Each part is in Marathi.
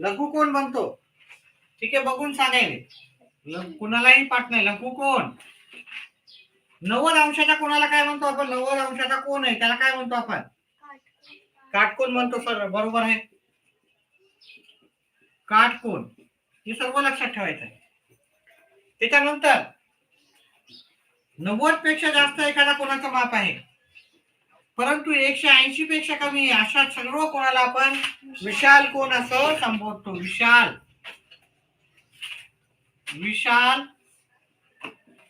लघु कोण बनतो? ठीक आहे, बघून सांगायले. कुणालाही पाठ नाही. लघु कोण? 90 अंशाच्या कोणाला काय म्हणतो आपण? 90 अंशाचा कोण आहे त्याला काय म्हणतो आपण? काटकोन म्हणतो सर, बरोबर आहे. काटकोन हे सर्व लक्षात ठेवायचं आहे. त्याच्यानंतर 90 पेक्षा जास्त एखादा कोणाचं माप आहे, परंतु 180 पेक्षा कमी आहे, अशा सर्व कोणाला आपण विशाल कोण असं संबोधतो. विशाल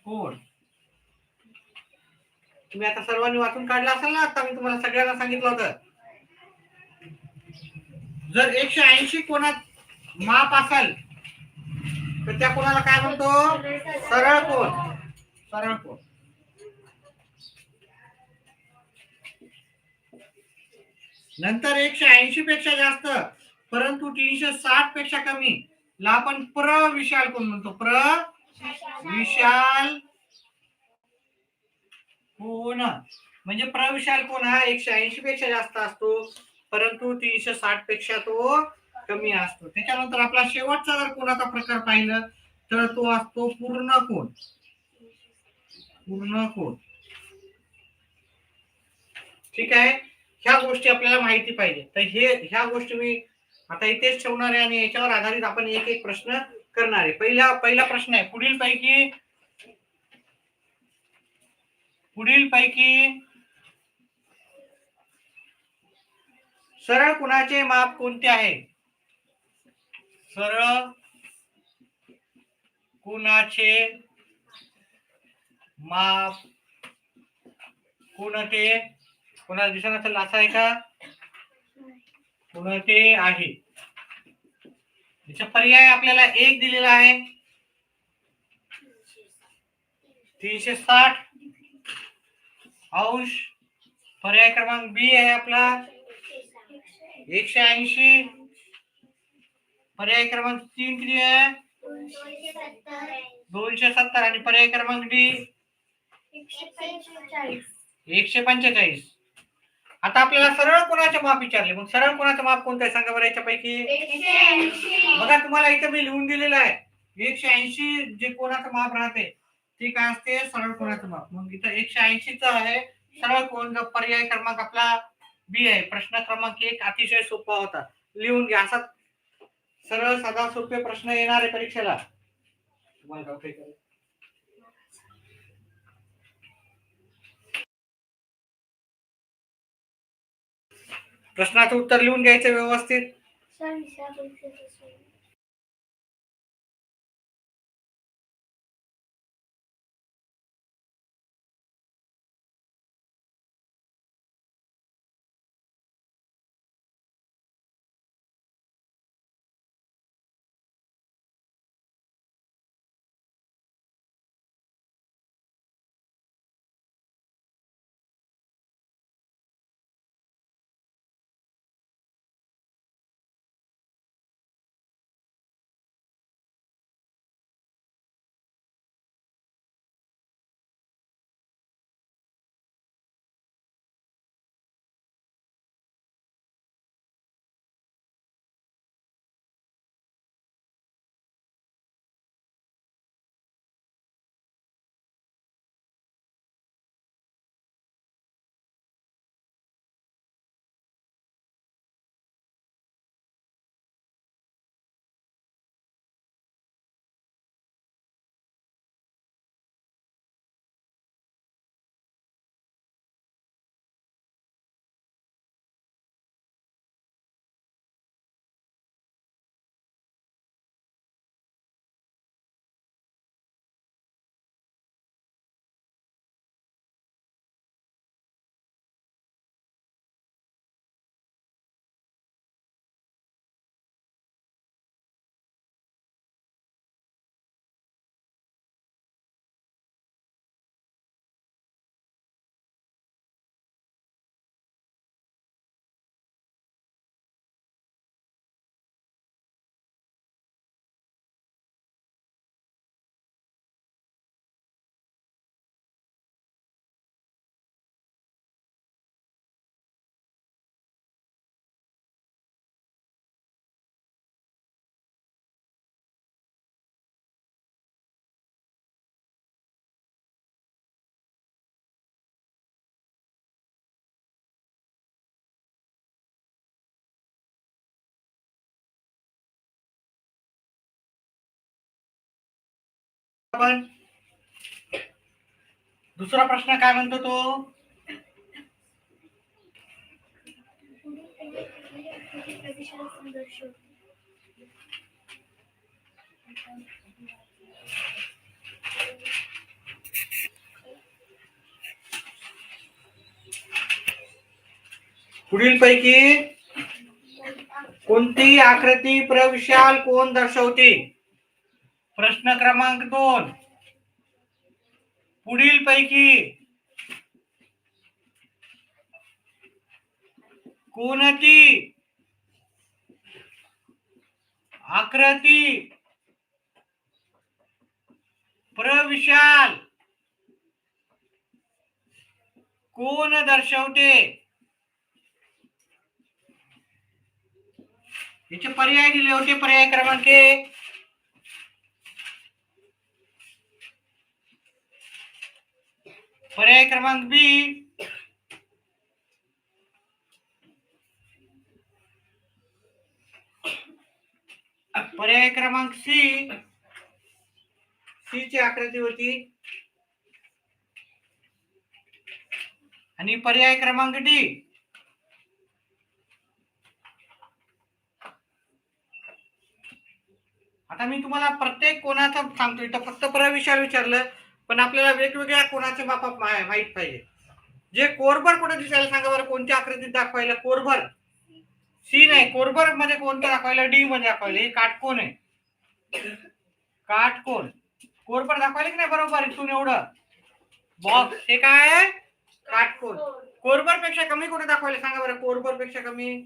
कोण. तुम्ही आता सर्वांनी वाचून काढला असेल ना. आता मी तुम्हाला सगळ्यांना सांगितलं होतं, जर 180 कोणात माप असेल तर त्या कोणाला काय म्हणतो? सरळ कोण. नंतर 180 पेक्षा जास्त परंतु 360 पेक्षा कमी ला आपण प्रविशाल कोण म्हणतो. प्रविशाल कोण म्हणजे प्रविशाल कोण हा 180 पेक्षा जास्त असतो, परंतु 360 पेक्षा तो कमी असतो. त्याच्यानंतर आपला शेवटचा जर कोणाचा प्रकार पाहिलं तर तो असतो पूर्ण कोण. ठीक आहे. ह्या गोष्टी आपल्याला माहिती पाहिजे. तर ह्या गोष्टी मी आता इथेच ठेवणार आहे आणि याच्यावर आधारित आपण एक एक प्रश्न करणार आहे. पहिला प्रश्न आहे, पुढील पैकी सरळ कोणाचे माप कोणते आहे? सरळ कोणाचे माप कोणते? कोणाला दिसत असेल असं आहे का? कोणते आहे? याचा पर्याय आपल्याला एक दिलेला आहे, 360 अंश. पर्याय क्रमांक बी आहे आपला 180. पर्याय क्रमांक 3 किती आहे? 270. आणि पर्याय क्रमांक डी 145. आता आपल्याला सरळ कोणाचे माप विचारले, मग सरळ कोणाचं माप कोणतं आहे सांगा बरं याच्यापैकी? 180. बघा तुम्हाला इथं मी लिहून दिलेलं आहे 180 जे कोणाचं माप राहते ते काय असते? सरळ कोणाचं माप. मग इथं 180 आहे सरळ कोण. पर्याय क्रमांक आपला बी आहे. प्रश्न क्रमांक 1 अतिशय सोपा होता, लिहून घ्या. असा सरळ साधा सोपे प्रश्न येणार आहे परीक्षेला. तुम्हाला प्रश्नाचं उत्तर लिहून घ्यायचं व्यवस्थित. आपण दुसरा प्रश्न काय म्हणतो तो? पुढीलपैकी कोणती आकृती प्रविशाल कोन दर्शवते? प्रश्न क्रमांक 2. पुढीलपैकी कोणती आकृती प्रविशाल कोन दर्शवते? याचे पर्याय दिले होते. पर्याय क्रमांक 1, पर्याय क्रमांक बी, पर्याय क्रमांक सी, सी ची आकृती होती, आणि पर्याय क्रमांक डी. आता मी तुम्हाला प्रत्येक कोणाचं सांगतो. इथं फक्त प्रविशाल विचारलं, पण आपल्याला वेगवेगळ्या कोणाचे माप माहित पाहिजे. जे कोरभर कुठे दिसायला सांगा बरं, कोणत्या आकृतीत दाखवायला? कोरभर सी नाही, कोरभर मध्ये कोणतं दाखवायला? डी मध्ये दाखवायला. हे काटकोन आहे, काटकोन. कोरभर दाखवायला की नाही बरोबर इथून एवढं बॉक्स, हे काय आहे? काटकोन. कोरभर पेक्षा कमी कुठे दाखवायला सांगा बरं? कोरभर पेक्षा कमी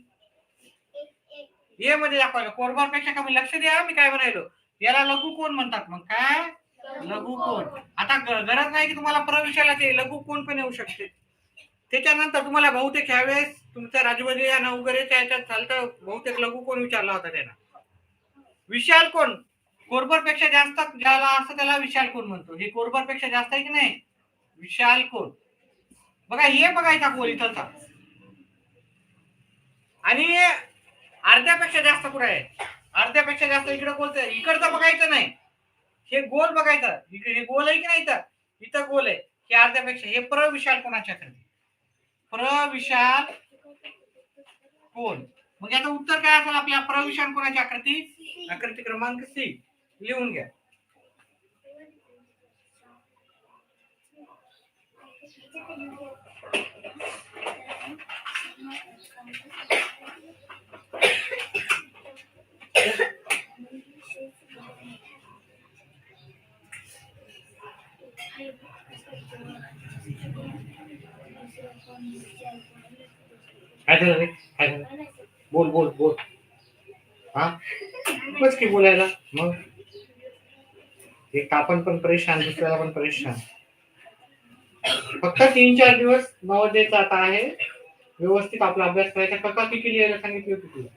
ए मध्ये दाखवायला. कोरभर पेक्षा कमी. लक्ष द्या मी काय म्हणायलो. याला लघुकोन म्हणतात. मग काय? लघुकोन. आता गरज नाही की तुम्हाला प्रविशालाचे लघुकोन पण येऊ शकते. त्याच्यानंतर तुम्हाला बहुतेक ह्यावेळेस तुमच्या राजवरी या नवगरेच्या याच्यात चालतं, बहुतेक लघुकोन विचारला होता त्यांना. विशाल कोण कोरभर पेक्षा जास्त ज्याला असं त्याला विशाल कोण म्हणतो. हे कोरभर पेक्षा जास्त आहे की नाही? विशाल कोण. बघा हे बघायचा गोल इथलचा, आणि अर्ध्यापेक्षा जास्त कुठे आहे? अर्ध्यापेक्षा जास्त इकडे बोलतोय. इकडचं बघायचं नाही, हे गोल बघायचं. हे गोल आहे की नाही? इथं गोल आहे. हे अर्ध्यापेक्षा. हे प्रविशाल कोणाच्या आकृती? प्रविशाल कोण. मग याचं उत्तर काय असेल आपल्या? प्रविशाल कोणाची आकृती? आकृती क्रमांक सी. लिहून घ्या. काय झालं रे? काय झालं? बोल बोल बोल. हा बस की बोलायला. मग एक आपण पण परेशान, दुसऱ्याला पण परेशान. फक्त 3-4 दिवस नवोदयचा आता आहे. व्यवस्थित आपला अभ्यास करायचा. कका किती लिहायला सांगितली होती तुला?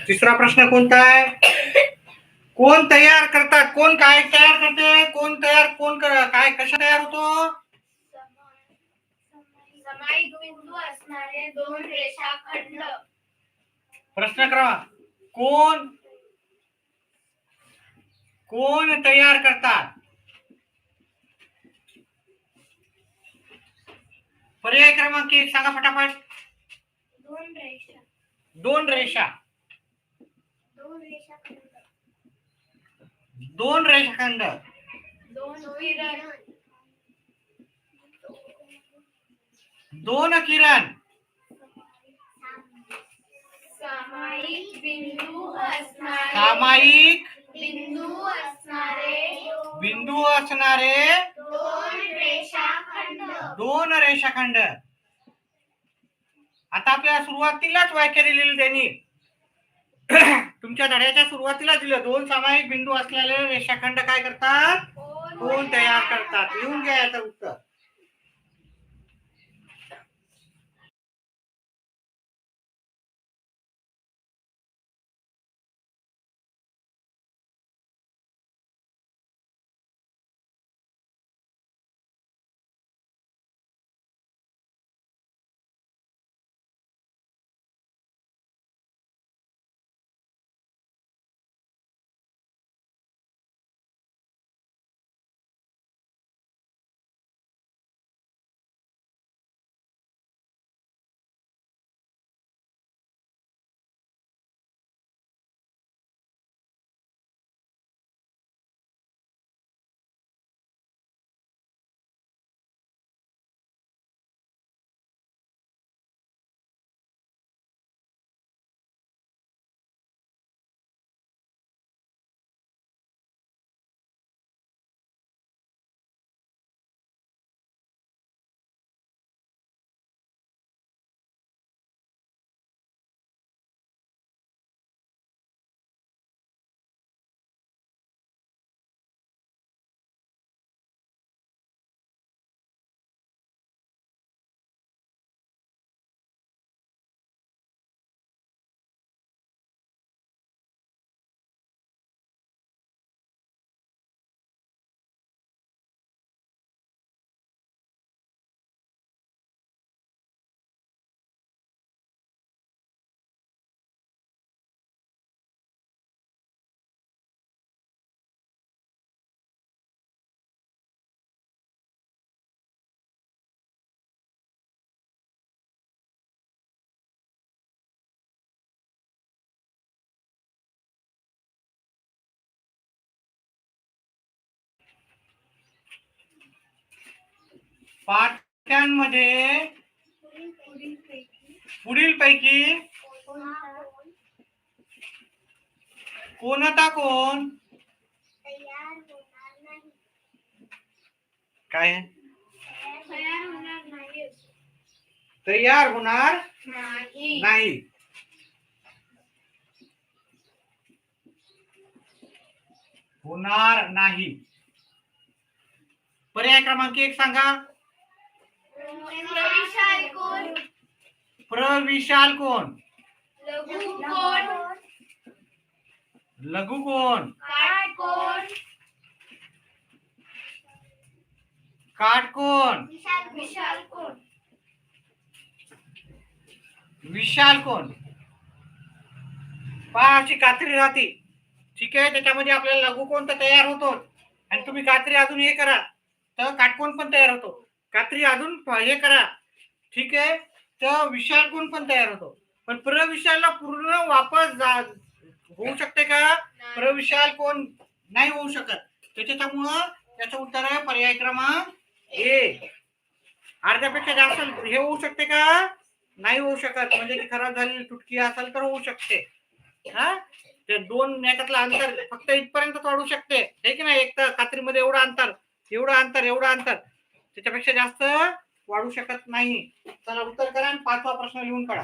तिसरा प्रश्न कोणता आहे? कोण तयार करतात? कोण काय तयार करते? काय कशा तयार होतो? सामायिक बिंदू असणारे दोन रेषाखंड. प्रश्न क्रमांक कोण तयार करतात? पर्याय क्रमांक 1 सांगा फटाफट. दोन रेषाखंड. दोन किरण. सामायिक बिंदू असणारे दोन रेषाखंड. आता आपल्याला सुरुवातीलाच वाक्य दिलेलं त्यांनी तुमच्या धड्याच्या सुरुवातीला दिलं. दोन सामायिक बिंदू असलेले रेषाखंड काय करतात? कोण तयार करतात. लिहून घ्या याचं उत्तर. पाठ्यांमध्ये पुढीलपैकी कोणता कोण काय तयार होणार नाही. होणार नाही. पर्याय क्रमांक 1 सांगा. प्रविशाल कोण? लघु कोण? काटकोण? विशाल कोण? पहा अशी कात्री राहते. ठीक आहे. त्याच्यामध्ये आपल्याला लघु कोण तर तयार होतो आणि तुम्ही कात्री अजून हे करा तर काटकोण पण तयार होतो. कात्री अजून हे करा. ठीक आहे. तर विशाल कोण पण तयार होतो. पण प्रविशालला पूर्ण वापस होऊ शकते का? प्रविशाल कोण नाही होऊ शकत. त्याच्यामुळं त्याचं उत्तर आहे पर्याय क्रमांक 1. अर्ध्यापेक्षा जास्त हे होऊ शकते का? नाही होऊ शकत. म्हणजे की खराब झालेली तुटकी असेल तर होऊ शकते. हा ते दोन याच्यातलं अंतर फक्त इथपर्यंत वाढू शकते. हे की नाही. एक तर कात्रीमध्ये एवढं अंतर त्याच्यापेक्षा जास्त वाढू शकत नाही. चला उत्तर करा आणि 5वा प्रश्न लिहून काढा.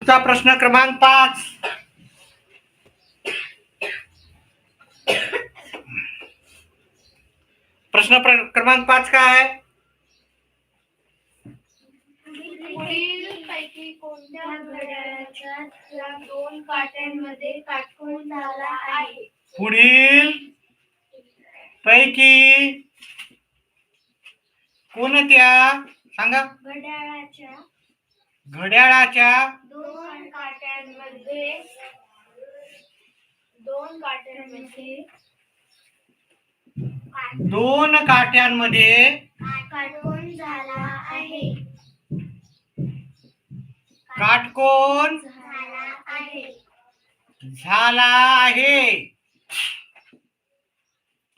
चा प्रश्न क्रमांक 5. प्रश्न क्रमांक 5 काय आहे? पुढील पैकी कोणत्या घड्याळाच्या दोन काट्यांमध्ये काटकोन झाला आहे? पुढील पैकी कोणत्या सांगा? घड्याळाच्या दोन काट्यांमध्ये दोन काट्यांमध्ये काटकोन झाला आहे. काटकोन झाला आहे.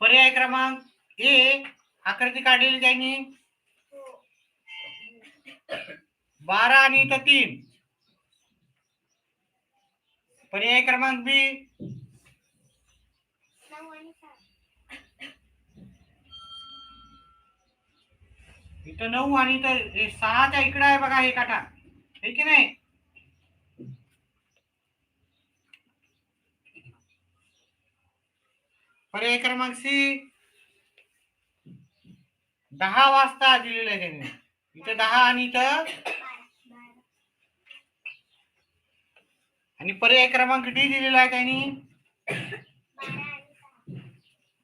पर्याय क्रमांक ए. आकृती काढलेली त्यांनी 12 आणि इथं 3. पर्याय क्रमांक बी. इथं 9 आणि इथं 6च्या इकडे आहे बघा हे काटा, हे की नाही? पर्याय क्रमांक सी. 10 वाजता दिलेलं आहे त्यांनी. इथं 10 आणि इथं, आणि पर्याय क्रमांक डी दिलेला आहे त्यांनी.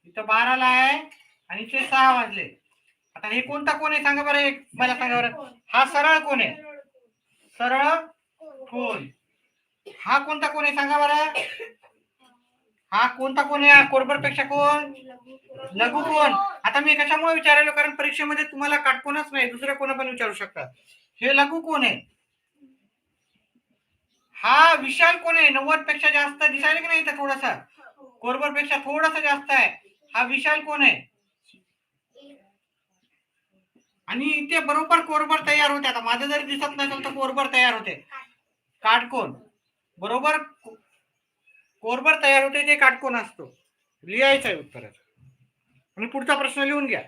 इथं 12 ला आहे आणि इथे 6 वाजले. आता हे कोणता कोण आहे सांगा बरं, एक मला सांगा बरं. हा सरळ कोण आहे? सरळ कोण. हा कोणता कोण आहे सांगा बरं. हा कोणता कोण आहे? कोरबर पेक्षा कोण? लघु कोण. आता मी कशामुळे विचारायलो, कारण परीक्षेमध्ये तुम्हाला काटकोनच नाही, दुसरे कोण पण विचारू शकतात. हे लघु कोण आहे. हा विशाल कोण आहे? 90 पेक्षा जास्त दिसायला की नाही इथं थोडासा, कोरबर पेक्षा थोडासा जास्त आहे. हा विशाल कोण आहे. आणि इथे बरोबर कोरबर तयार होते. आता माझं जरी दिसत नसेल तर कोरबर तयार होते. काटकोन बरोबर कोरबर तयार होते, ते काटकोन असतो. लिहायचं आहे उत्तरात. आणि पुढचा प्रश्न लिहून घ्या.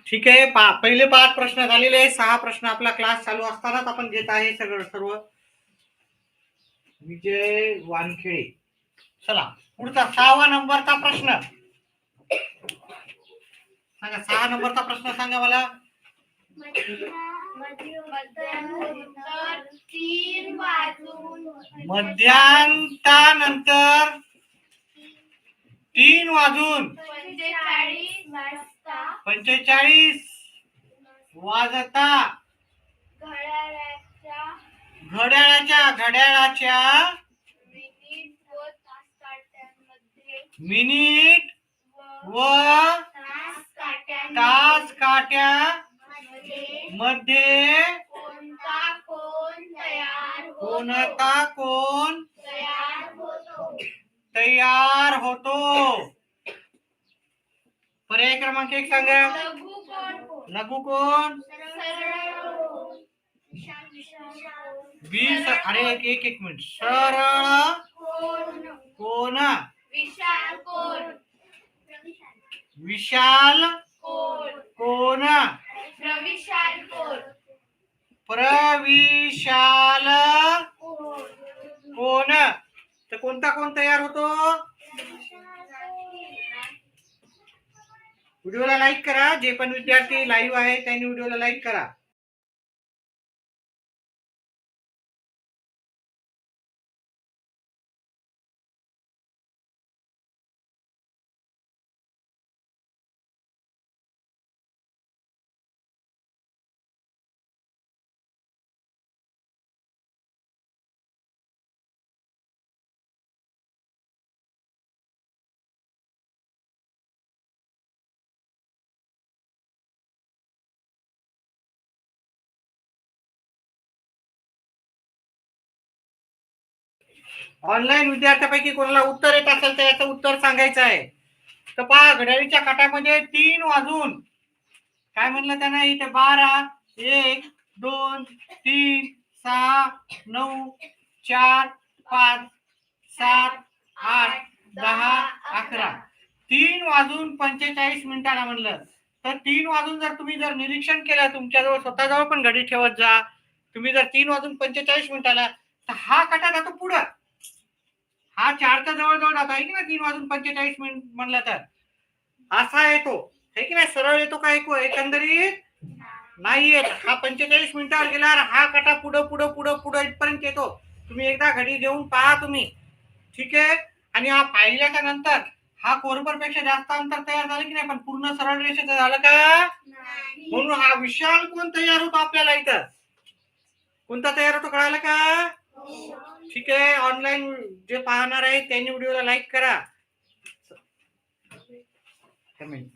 ठीक आहे. पहिले 5 प्रश्न झालेले आहे. 6 प्रश्न आपला क्लास चालू असतानाच आपण घेत आहे सर्व. विजय वानखेडे. चला पुढचा 6वा नंबरचा प्रश्न सांगा. 6 नंबरचा प्रश्न सांगा मला. मध्यान्तानंतर 3 वाजून 45 वाजता घड्याळाच्या मिनिट व तास काट्या मध्ये कोणता कोण तयार होतो? पर्याय क्रमांक 1 सांगा. लघु कोण? अरे एक मिनिट. सरळ कोण? विशाल कोण? प्रविशाल कोण? तर कोणता कोण तयार होतो? व्हिडिओला लाईक करा. जे पण विद्यार्थी लाईव्ह आहे त्यांनी व्हिडिओला लाईक करा. ऑनलाईन विद्यार्थ्यापैकी कोणाला उत्तर येत असेल तर याचं उत्तर सांगायचं आहे. तर पहा, घड्याळीच्या काट्यामध्ये 3 वाजून काय म्हणलं त्यानं इथे 12, 1, 2, 3, 6, 9, 4, 5, 7, 8, 10, 11. 3 वाजून 45 मिनिटाला म्हणलं. तर 3 वाजून तुम्ही जर निरीक्षण केलं तुमच्याजवळ स्वतःजवळ पण घडी ठेवत जा. तुम्ही जर 3 वाजून 45 मिनिटाला तर हा काटा जातो पुढं. हा 4च्या जवळ जात आहे की ना. 3 वाजून 45 मिनिट म्हणलं तर असा येतो है की नाही. सरळ येतो का एकंदरीत नाही येत. हा 45 मिनिटावर गेल्यावर हा काटा पुढं इथपर्यंत येतो. तुम्ही एकदा घडी घेऊन पहा तुम्ही. ठीक आहे. आणि हा पाहिल्याच्या नंतर हा कोरबर पेक्षा जास्त अंतर तयार झालं की नाही, पण पूर्ण सरळ रेषेचं झालं का? म्हणून हा विशाल कोण तयार होतो आपल्याला इथं. कोणता तयार होतो कळालं का? ठीक आहे. ऑनलाईन जे पाहणार आहे त्यांनी व्हिडिओला लाईक करा. कमेंट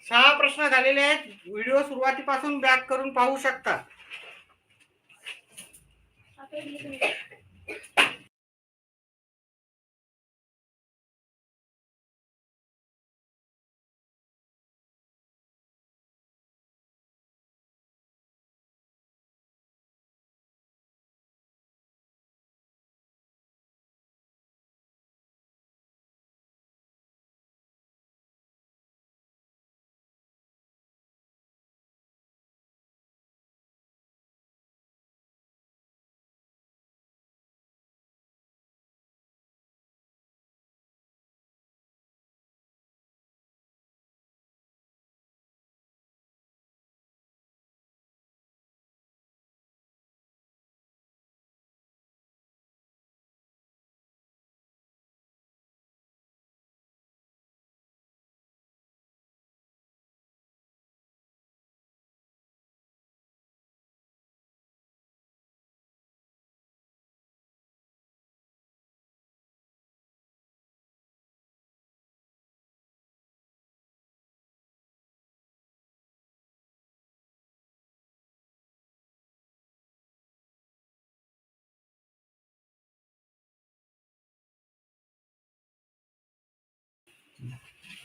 6 प्रश्न झालेले आहेत. व्हिडिओ सुरुवातीपासून बॅक करून पाहू शकता.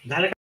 झालं का?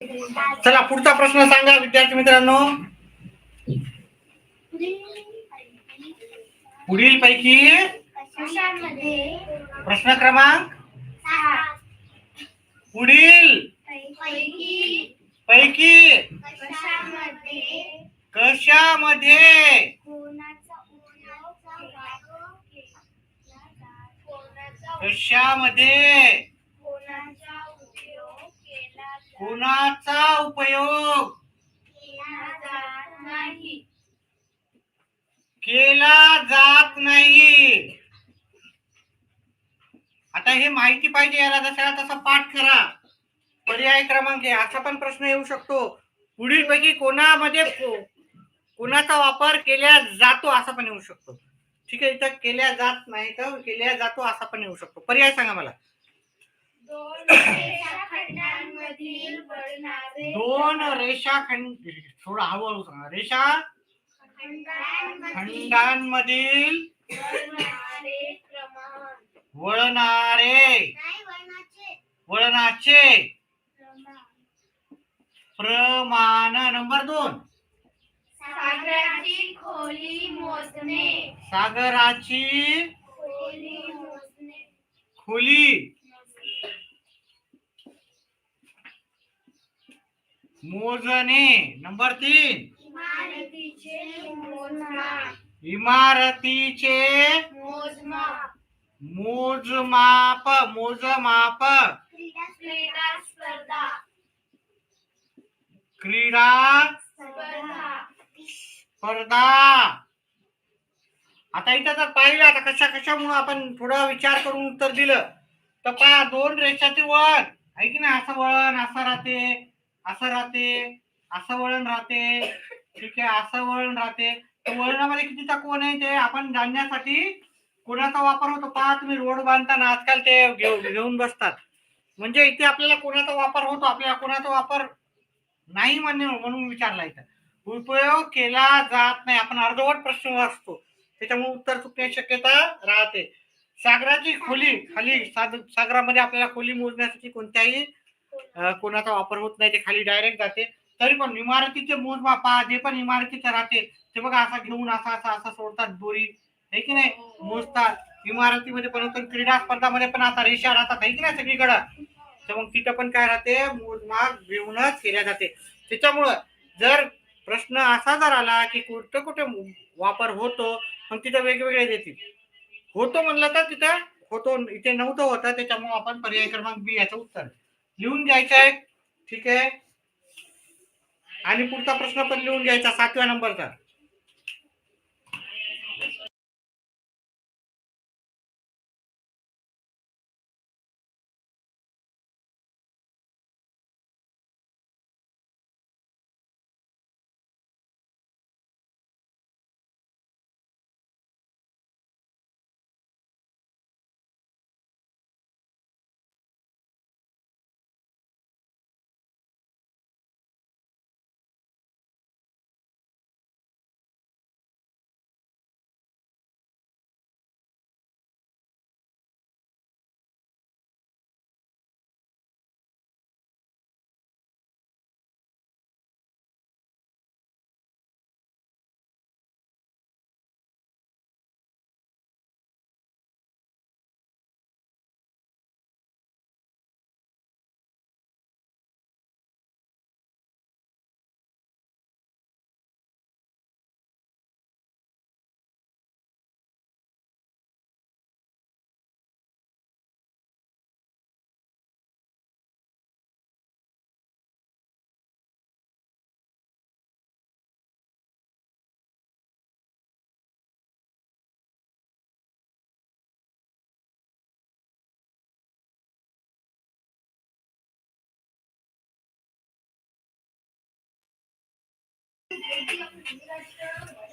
चला पुढचा प्रश्न सांगा विद्यार्थी मित्रांनो. पुढील पैकी कशामध्ये प्रश्न क्रमांक पुढील पैकी कशामध्ये कोणाचा उपयोग केला जात नाही. आता हे माहिती पाहिजे, याला जसा तसा पाठ करा. पर्याय क्रमांक आहे, असा पण प्रश्न येऊ शकतो. पुढील पैकी कोणामध्ये कोणाचा वापर केला जातो असा पण येऊ शकतो. ठीक आहे, इथं केल्या जात नाही तर केल्या जातो असा पण येऊ शकतो. पर्याय सांगा मला. दोन रेषाखंड, थोडा हळूहळू सांगा. खंडांमधील वळणाचे प्रमाण. नंबर 2 सागराची खोली मोजणे. सागराची खोली मोजणे. नंबर 3 इमारतीचे मोजमाप. क्रीडा स्पर्धा. आता इथं जर पाहिलं, आता कशामुळे आपण थोडा विचार करून उत्तर दिलं तर पहा, दोन रेषाचे वळण आहे की नाही. असं वळण असं राहते, असं राहते, असं वळण राहते. ठीक आहे, असं वळण राहते. तर वळणामध्ये कितीचा कोण आहे ते आपण जाणण्यासाठी कोणाचा वापर होतो. पहा, तुम्ही रोड बांधताना आजकाल ते घेऊन बसतात. म्हणजे इथे आपल्याला कोणाचा वापर होतो, आपल्याला कोणाचा वापर नाही म्हणून विचारला. इथं उपयोग केला जात नाही. आपण अर्धवट प्रश्न वाचतो, त्याच्यामुळे उत्तर चुकण्याची शक्यता राहते. सागराची खोली, खाली सागरामध्ये आपल्याला खोली मोजण्यासाठी कोणत्याही कोणाचा वापर होत नाही, ते खाली डायरेक्ट जाते. तरी पण इमारतीचे मोजमाप, जे पण इमारतीचं राहते ते बघा, असं घेऊन असं सोडतात दोरी, आहे की नाही, मोजतात. इमारतीमध्ये पण होतं, क्रीडा स्पर्धामध्ये पण आता रेषा राहतात, आहे की नाही सगळीकडं. तर मग तिथं पण काय राहते, मोजमाप घेऊनच केल्या जाते. त्याच्यामुळं जर प्रश्न असा जर आला की कुठे कुठे वापर होतो, मग तिथं वेगवेगळे देतील. होतो म्हणलं तर तिथं होतो, इथे नव्हतं होतं, त्याच्यामुळे आपण पर्याय क्रमांक बी याचं उत्तर लिहून घ्यायचं आहे. ठीक आहे, आणि पुढचा प्रश्न पण लिहून घ्यायचा 7व्या नंबरचा.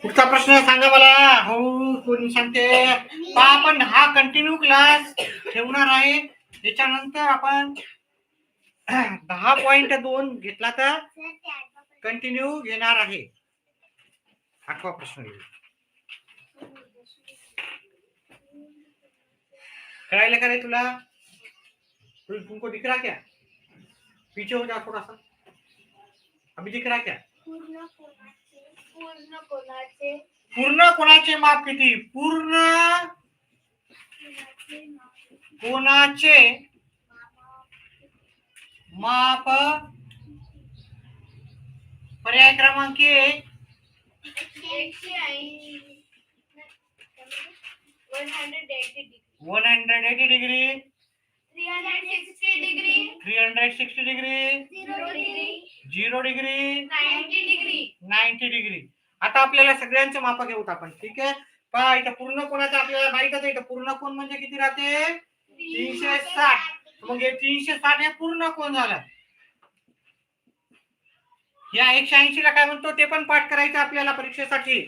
पुढचा प्रश्न सांगा मला. हो, कोणी सांगते. आपण हा कंटिन्यू क्लास ठेवणार आहे, त्याच्यानंतर आपण 10.2 घेतला तर कंटिन्यू घेणार आहे. 8वा प्रश्न कळायला का रे तुला? तुमको दिख रहा क्या? पीछे हो जा थोड़ा सा. अभी दिख रहा क्या? पूर्ण कोणाचे पूर्ण कोणाचे माप किती? पूर्ण कोणाचे माप पर्याय क्रमांक 1 180 180 degree 360 degree 360 degree 0 degree 0 degree 90 degree 90 degree. आता आपल्याला सगळ्यांचे माप घेऊत आपण. ठीक आहे. पहा इथं पूर्ण कोणाचं आपल्याला माहितच आहे. इथं पूर्ण कोण म्हणजे किती राहते? 360. मग हे 360 हे पूर्ण कोण झालं. या 180 ला काय म्हणतो ते पण पाठ करायचं आपल्याला परीक्षेसाठी.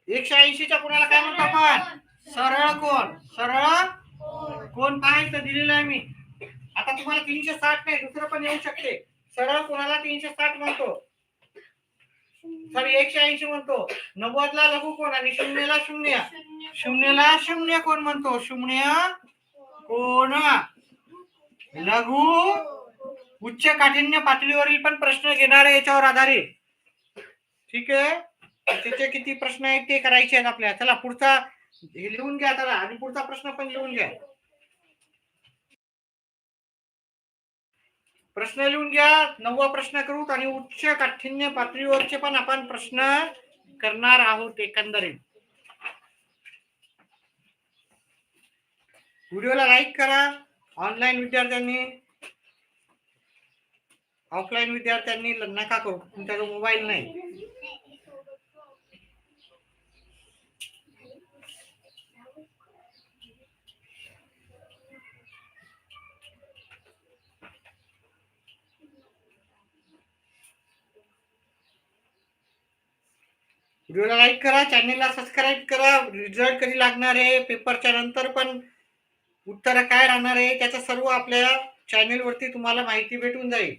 180 च्या कोणाला काय म्हणतो आपण? सरळ कोण. सरळ कोण काय तर दिलेलं आहे मी. आता तुम्हाला 360 नाही दुसरं पण येऊ शकते. सरळ कोणाला 360 म्हणतो. सॉरी 180 म्हणतो. 90 ला लघु कोण आणि 0 ला शून्य. 0 ला शून्य कोण म्हणतो. शून्य कोण. लघु उच्च काठिण्य पातळीवरील पण प्रश्न घेणार आहे याच्यावर आधारित. ठीक आहे. त्याचे किती प्रश्न आहेत ते करायचे आहेत आपल्याला. चला पुढचा हे लिहून घ्या चला आणि पुढचा प्रश्न पण लिहून घ्या. प्रश्न लिहून घ्या. 9वा प्रश्न करू आणि उच्च काठिण्य पातळीवरचे पण आपण प्रश्न करणार आहोत एकंदरीत. व्हिडिओला लाईक करा. ऑनलाईन विद्यार्थ्यांनी ऑफलाईन विद्यार्थ्यांनी नका करू. तुमचा जो मोबाईल नाही. व्हिडिओला लाईक करा. चॅनलला सबस्क्राईब करा. रिझल्ट कधी लागणार आहे पेपरच्या नंतर पण उत्तर काय राहणार आहे त्याचं सर्व आपल्या चॅनल वरती तुम्हाला माहिती भेटून जाईल.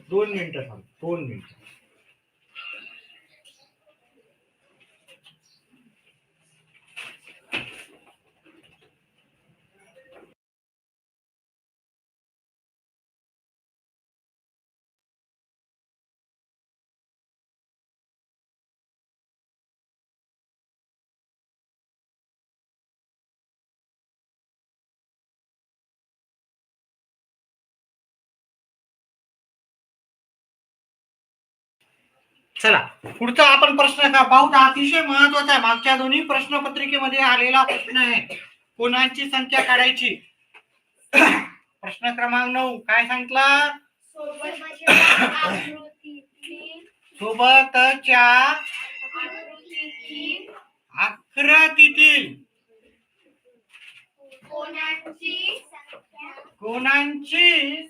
दोन मिनिटं. चला पुढचा आपण प्रश्न का पाहू. अतिशय महत्वाचा आहे. मागच्या दोन्ही प्रश्नपत्रिकेमध्ये आलेला प्रश्न आहे. कोणाची संख्या काढायची. प्रश्न क्रमांक 9 काय सांगितला. सोबतच्या आकृतीतील कोणाची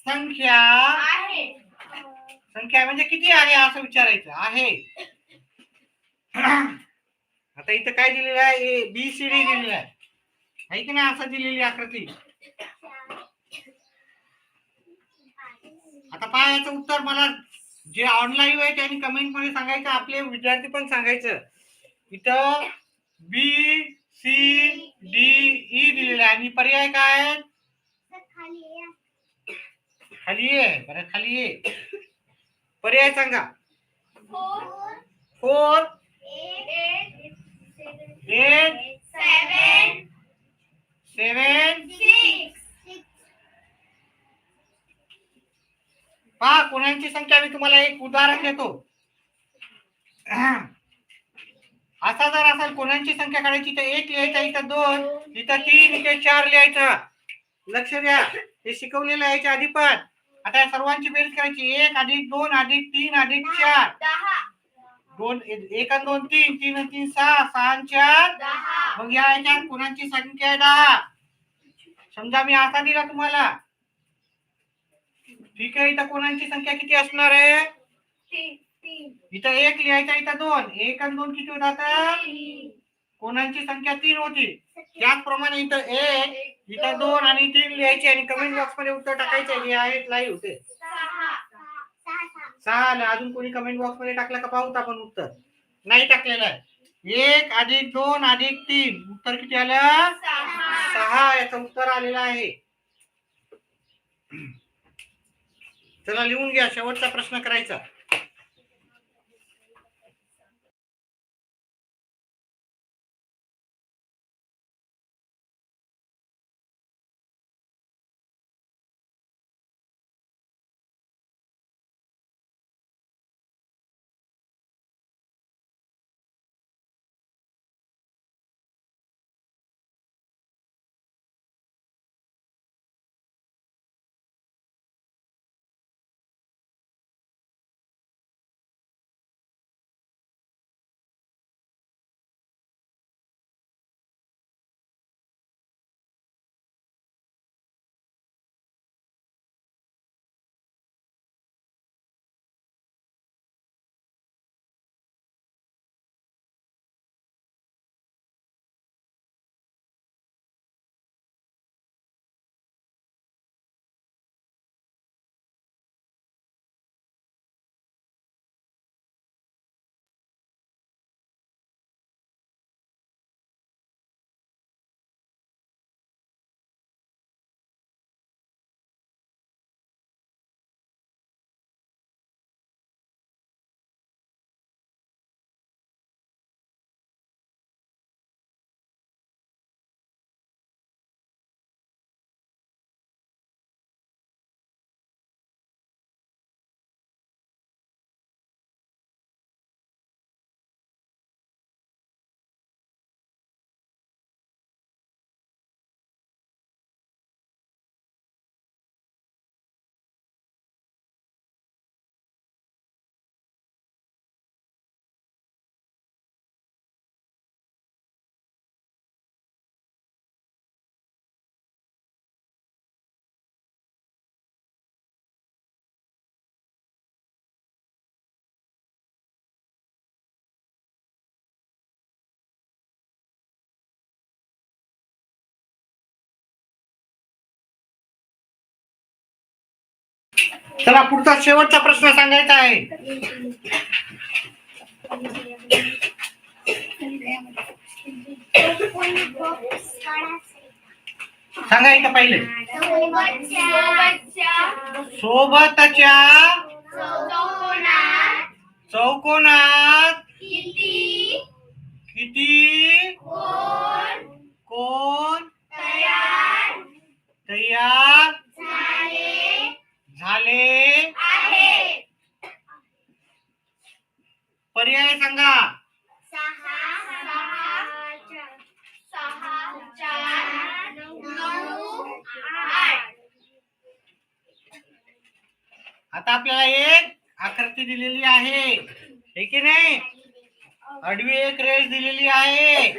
संख्या संख्या म्हणजे किती आहे असं विचारायचं आहे. आता इथं काय दिलेलं आहे. ए बी सी डी दिलेलं आहे की नाही असं दिलेली आकृती. आता पहा याचं उत्तर मला जे ऑनलाईन आहे त्यांनी कमेंट मध्ये सांगायचं. आपले विद्यार्थी पण सांगायचं. इथं बी सी डी ई दिलेलं आहे आणि पर्याय काय खाली आहे. बरं खाली आहे. पर्याय सांगा. 4 8 7 पहा कोणाची संख्या मी तुम्हाला एक उदाहरण देतो. असा जर असेल कोणाची संख्या काढायची तर 1 लिहायचा, इथं 2, इथं 3, इथे 4 लिहायचा. लक्ष द्या हे शिकवलेलं आहे याच्या आधी पण. आता या सर्वांची बेरीज करायची. 1 + 2 + 3 + 4 दोन, एक आणि दोन तीन, तीन आणि तीन सहा, सहा आणि चार 10. मग या याच्यात कोणाची संख्या आहे 10. समजा मी असा दिला तुम्हाला, ठीक आहे. इथं कोणाची संख्या किती असणार आहे? 3. इथं एक लिहायचा, इथं दोन. एक आणि दोन किती होतात? कोणाची संख्या 3 होती. त्याचप्रमाणे इथं एक, इथं 2 आणि 3 लिहायचे आणि कमेंट बॉक्स मध्ये उत्तर टाकायचे. हे आहेत लाईव्ह होते 6 आलं. अजून कोणी कमेंट बॉक्स मध्ये टाकलं का पाहूत आपण उत्तर. नाही टाकलेलं आहे. 1 अधिक 2 अधिक 3 उत्तर किती आलं? 6 याचं उत्तर आलेलं आहे. चला लिहून घ्या, शेवटचा प्रश्न करायचा. चला पुढचा शेवटचा प्रश्न सांगायचा आहे. सांगा इथं पहिले. सोबतच्या चौकोनात किती कोण तयार झाले? पर्याय सांगा. 8. आता आपल्याला एक आकृती दिलेली आहे, हे की नाही? आडवी एक रेष दिलेली आहे.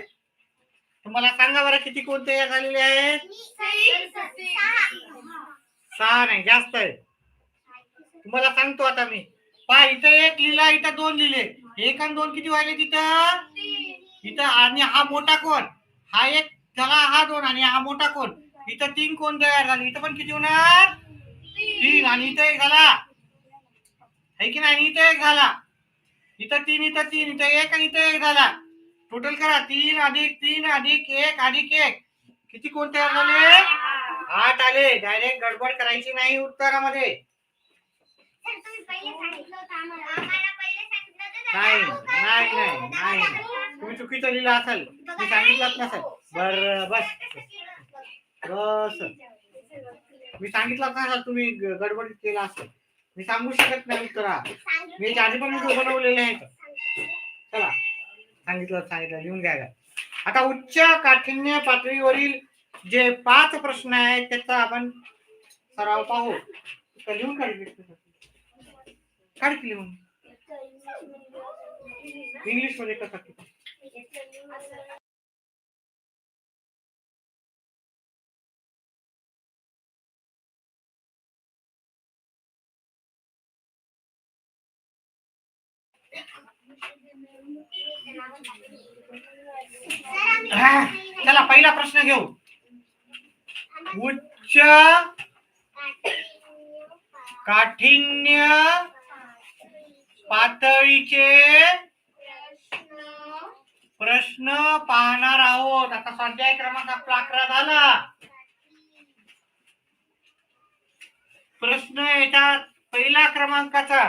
तुम्हाला सांगा बरं किती कोण तयार झालेले आहेत? 6 नाही, जास्त आहे. तुम्हाला सांगतो आता मी. पहा, इथं एक लिहिला, इथं 2 लिहिले. एक आणि 2 किती व्हायले तिथं? इथं आणि हा मोठा कोण, हा एक झाला, हा 2 आणि हा मोठा कोण, इथं 3 कोण तयार झाले. इथं पण किती होणार? 3 आणि इथं एक झाला, है की नाही? इथं एक झाला, इथं 3, इथं 3, इथं 1 आणि इथं 1 झाला. टोटल करा. 3 अधिक 3 अधिक 1 अधिक 1 किती कोण तयार झाले? 8 आले. डायरेक्ट गडबड करायची नाही उत्तरामध्ये. नाही नाही नाही नाही, तुम्ही चुकीचं लिहिलं असेल, मी सांगितलंच नसेल. बर बस बस, मी सांगितलं नसेल, तुम्ही गडबडीत केला असेल. मी सांगू शकत नाही उत्तर. मी आधी पण बनवलेले आहेत. चला, सांगितलं लिहून घ्या. आता उच्च काठिण्य पातळीवरील जे 5 प्रश्न आहेत त्याचा आपण सराव पाहू. लिहून काढ लिहून इंग्लिश मध्ये कसं किती? चला पहिला प्रश्न घेऊ. उच्च काठिण्य पातळीचे प्रश्न पाहणार आहोत. आता स्वाध्याय क्रमांक आपला 11 झाला. प्रश्न येतात पहिला क्रमांकाचा.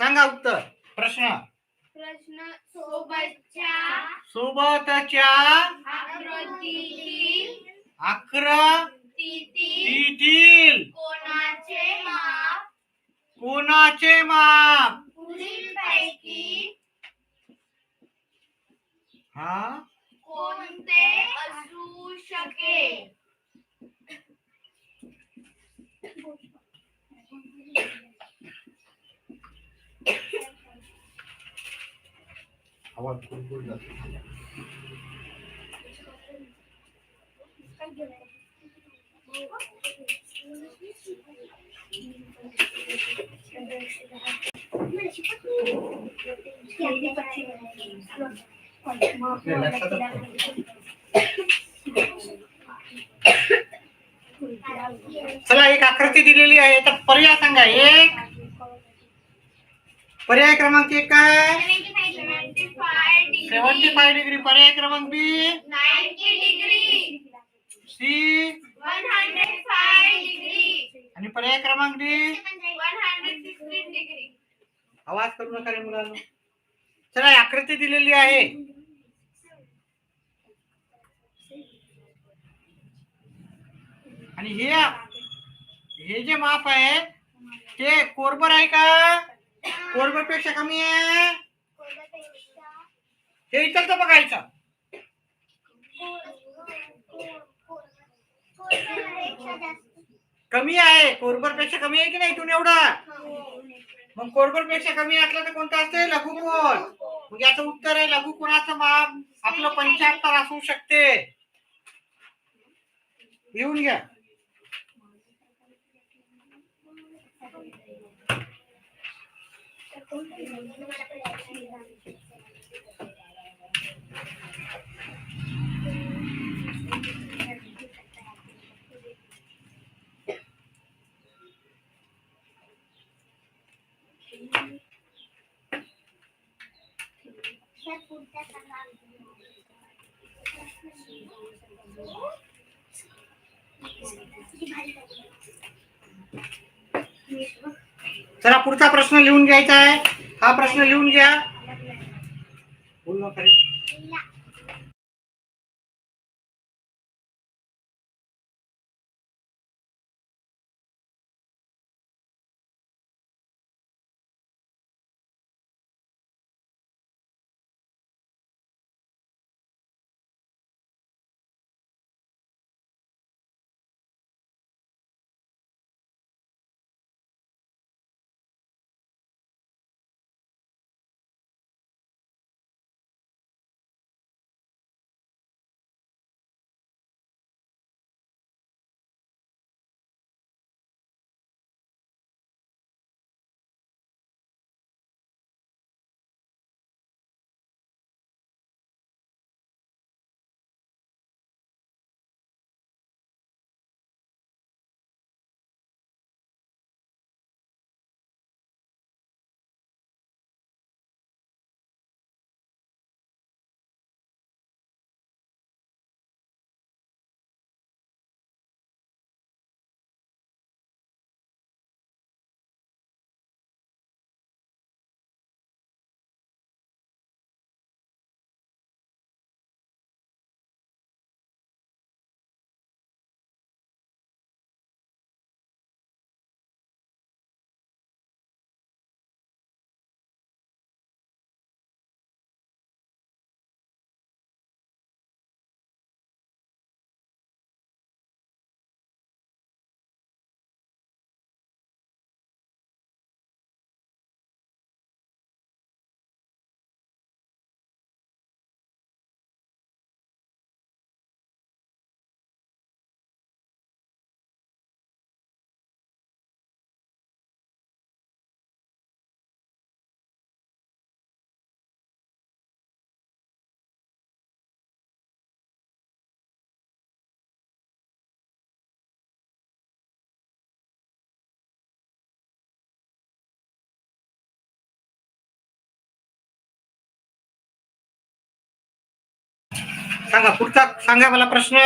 सांगा उत्तर. प्रश्न सोबतच्या आकृतीतील कोणाचे माप पुढीलपैकी हा कोणते असू शकेल? आवाज खूप जातो. चला एक आकृती दिलेली आहे तर पर्याय सांगा. एक पर्याय क्रमांक 1 काय? 75 डिग्री. पर्याय क्रमांक बी 90 डिग्री. C 105 degree. आणि पर्याय क्रमांक डी 116 डिग्री. आवाज करू नका रे मुलांनो. चला आकृती दिलेली आहे. आणि हे जे माप आहे ते कोरबर आहे का? कोरबर पेक्षा कमी आहे? हे इथं बघायचं. कमी आहे. कोरबर पेक्षा कमी आहे की नाही इथून एवढा? मग कोरबर पेक्षा कमी असलं तर कोणतं असते? लघुकोन. मग याचं उत्तर आहे लघुकोनाचं माप आपलं 75 असू शकते. येऊन घ्या. चला पुढचा प्रश्न लिहून घ्यायचा आहे. हा प्रश्न लिहून घ्या. बोल ना. सांगा पुढचा, सांगा मला प्रश्न.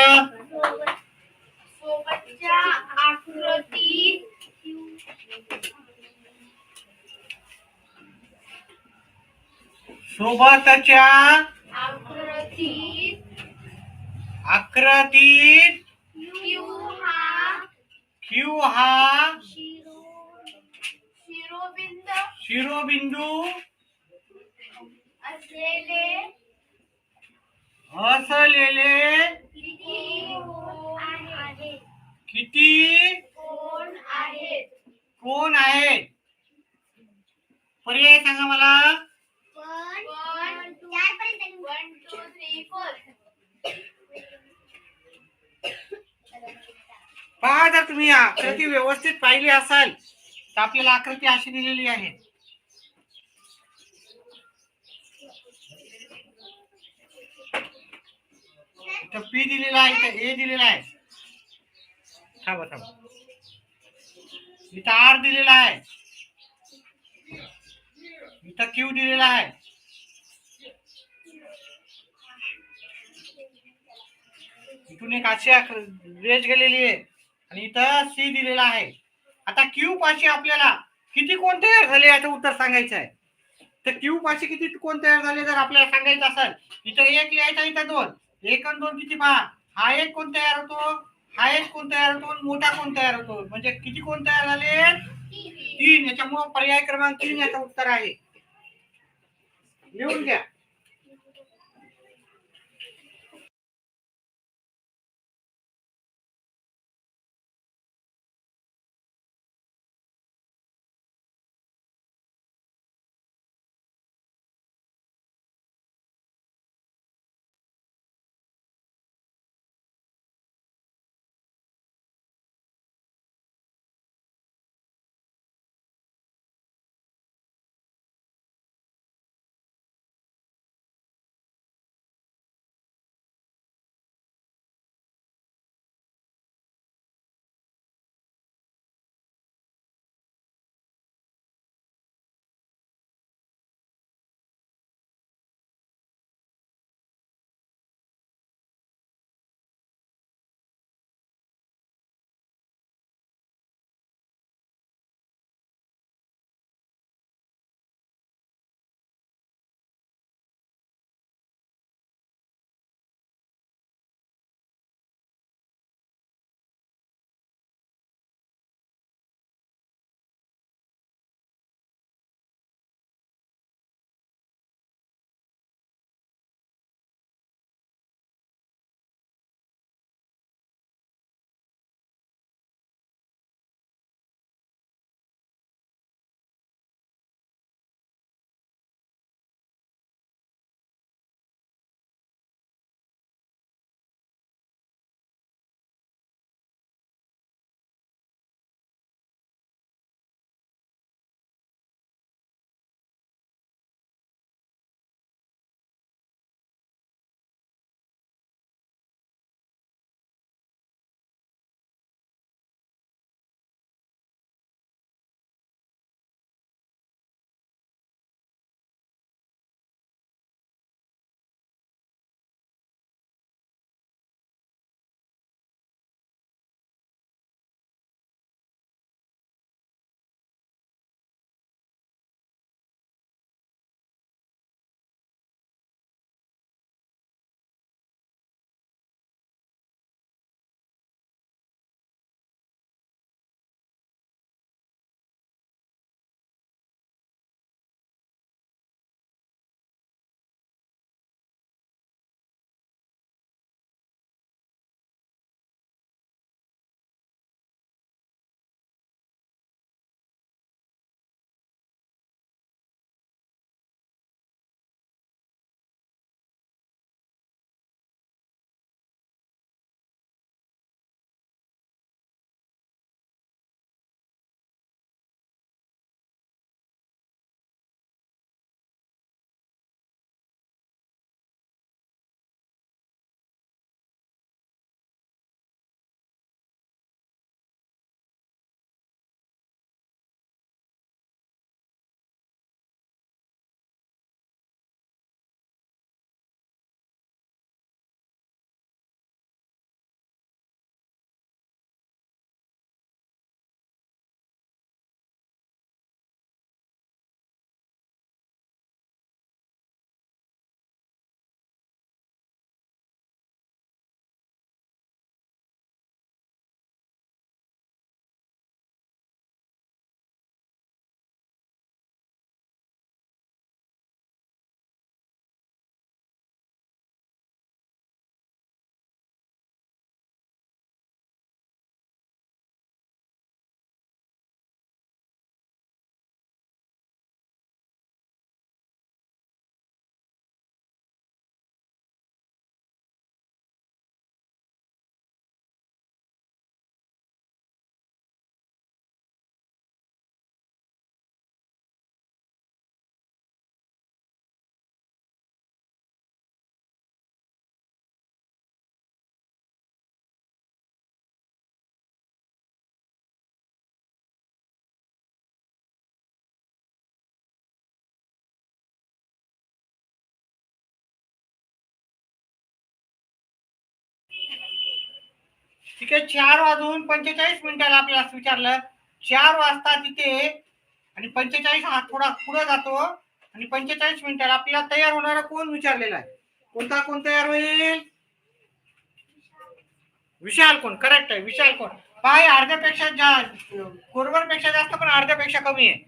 सोबतच्या आकृतीत सोबतच्या आकृतीत आकृतीत क्यू हा क्यू हा शिरोबिंदू असलेले किती कोण आहेत? पर्याय सांगा मला. 1 2 3 4. पहा, जर तुम्ही आकृती व्यवस्थित पाहिली असाल तर आपल्याला आकृती अशी दिलेली आहे. इथं पी दिलेला आहे, इथं ए दिलेला आहे. थांबा थांबा. इथं आर दिलेला आहे, इथं क्यू दिलेला आहे, इथून एक अशी रेष गेलेली आहे आणि इथं सी दिलेला आहे. आता क्यू पाशी आपल्याला किती कोण तयार झाले याचं उत्तर सांगायचं आहे. तर क्यू पाशी किती कोण तयार झाले जर आपल्याला सांगायचं असेल, इथं एक लिहायचा, इथं 2. 1 आणि 2 किती पहा. हा एक कोण तयार होतो, हा एक कोण तयार होतो, मोठा कोण तयार होतो. म्हणजे किती कोण तयार झाले? 3. याच्यामुळे पर्याय क्रमांक 3 याचं उत्तर आहे. लिहून घ्या. ठीक आहे, 4:45 आपल्याला असं विचारलं. 4 वाजता तिथे आणि 45 हा थोडा पुढे जातो आणि 45 आपल्याला तयार होणारा कोण विचारलेला आहे. कोणता कोण तयार होईल? विशाल कोण. करेक्ट आहे, विशाल कोण. पाय अर्ध्यापेक्षा कोरबर पेक्षा जास्त पण अर्ध्यापेक्षा कमी आहे.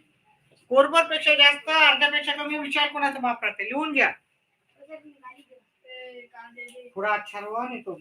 कोरबर पेक्षा जास्त अर्ध्यापेक्षा कमी विशाल कोणाचं माप राहते. लिहून घ्या. थोडा अच्छा येतो.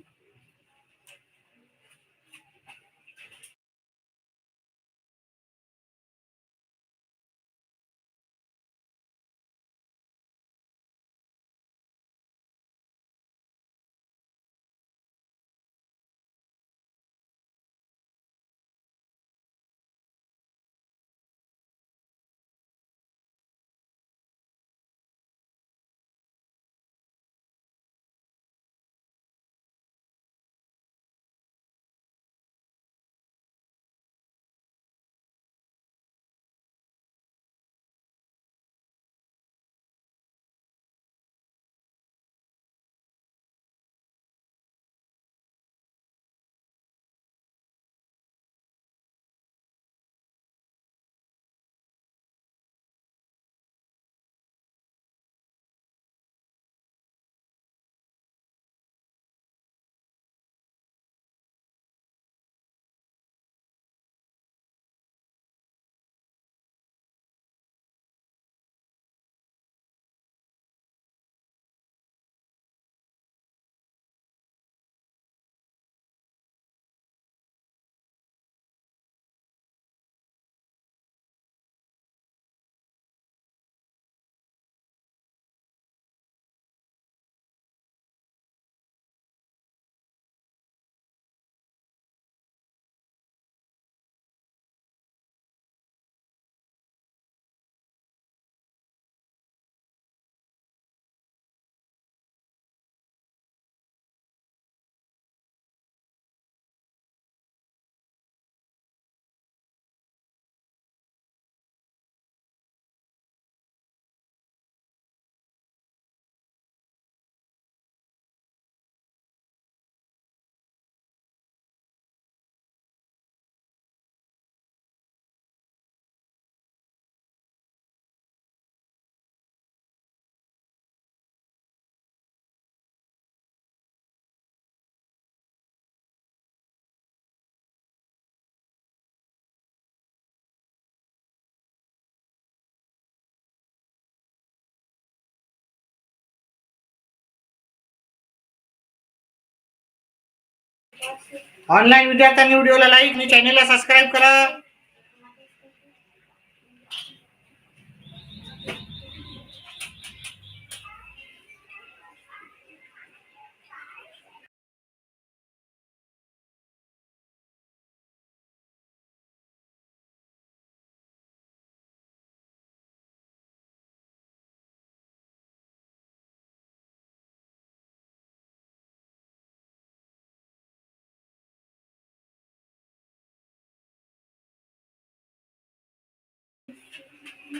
ऑनलाईन विद्यार्थ्यांनी व्हिडिओला लाईक आणि चॅनलला सबस्क्राईब करा.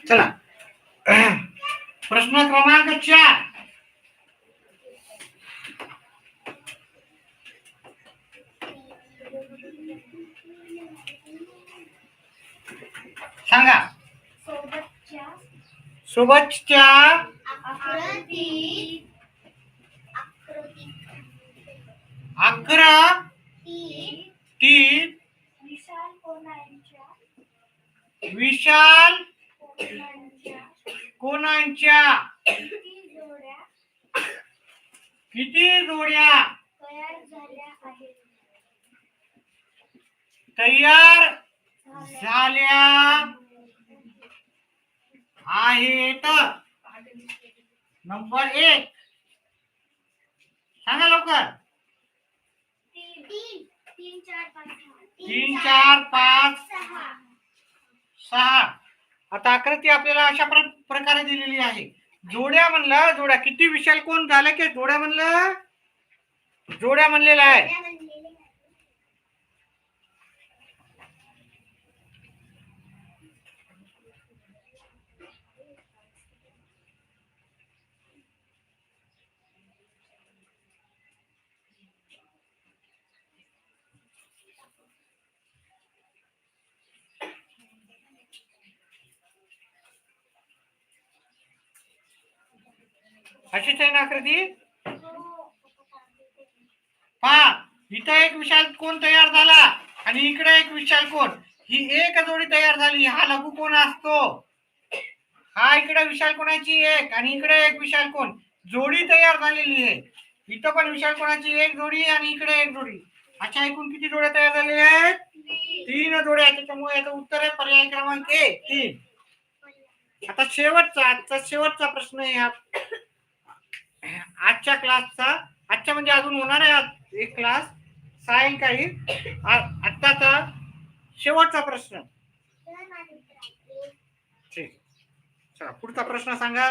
चला, प्रश्न क्रमांक 4. सांगा. सोबतच्या आकृती विशाल कोणाच्या किती जोड्या तयार झाल्या आहेत. नंबर 1 सांगा लवकर. 3 4 5 6. आता आकृती आपल्याला अशा प्रकारे दिलेली आहे. जोड्या म्हणलं, जोड्या किती विशाल कोण झालं की जोड्या म्हणलं, जोड्या म्हणलेला आहे. अशीच आहे ना आकृती. पहा इथं एक विशाल कोण तयार झाला आणि इकडे एक विशाल कोण. ही एक जोडी तयार झाली. हा लघु कोण असतो. हा इकडे विशाल कोणाची एक आणि इकडे एक विशाल कोण जोडी तयार झालेली आहे. इथं पण विशाल कोणाची एक जोडी आणि इकडे एक जोडी. अशा एकूण किती जोड्या तयार झालेल्या आहेत. 3 जोड्या. त्याच्यामुळे याचं उत्तर आहे पर्याय क्रमांक 3. आता आजचा शेवटचा प्रश्न आहे आजच्या क्लासचा. आजच्या म्हणजे अजून होणार आहे एक क्लास सायंकाळी. आत्ताचा शेवटचा प्रश्न. ठीक. चला पुढचा प्रश्न सांगा.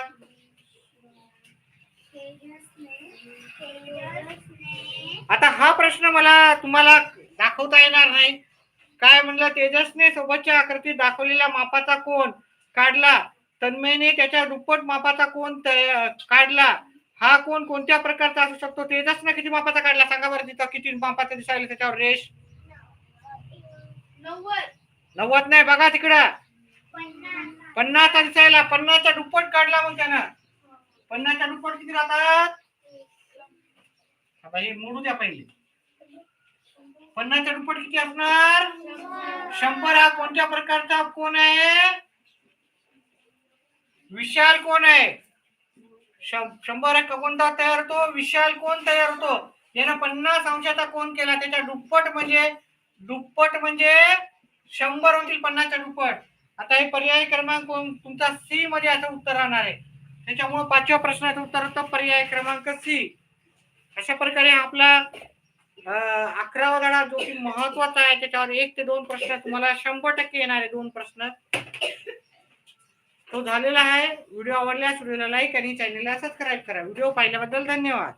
आता हा प्रश्न मला तुम्हाला दाखवता येणार नाही. काय म्हणलं. तेजसने सोबतच्या आकृतीत दाखवलेल्या मापाचा कोन काढला. तन्मयने त्याच्या दुप्पट मापाचा कोन काढला. हा कोन कोणत्या प्रकारचा असू शकतो. तेजसने किती मापाचा काढला सांगा बरं. तिथं किती मापाचा दिसायला त्याच्यावर रेष. 90 नाही. बघा तिकडं 50चा दिसायला. 50चा दुप्पट काढला मग त्यानं. 50च्या दुप्पट किती राहतात. हे मोडू द्या पहिले. 50च्या दुप्पट किती असणार. 100. हा कोणत्या प्रकारचा कोण आहे. विशाल कोण आहे. 100 कोणता तयार होतो. विशाल कोण तयार होतो. यानं 50 अंशाचा कोन केला. त्याच्या दुप्पट म्हणजे 100 होतील 50च्या दुप्पट. आता हे पर्याय क्रमांक तुमचा सी मध्ये याचं उत्तर राहणार आहे. त्याच्यामुळे 5व्या प्रश्नाचं उत्तर होतं पर्याय क्रमांक सी. अशा प्रकारे आपला 11वा धडा जो की महत्वाचा आहे त्याच्यावर 1 ते 2 प्रश्न तुम्हाला 100% येणारे 2 प्रश्न तो झालेला आहे. व्हिडिओ आवडल्यास व्हिडिओला लाईक आणि चॅनलला सबस्क्राईब करा. व्हिडिओ पाहिल्याबद्दल धन्यवाद.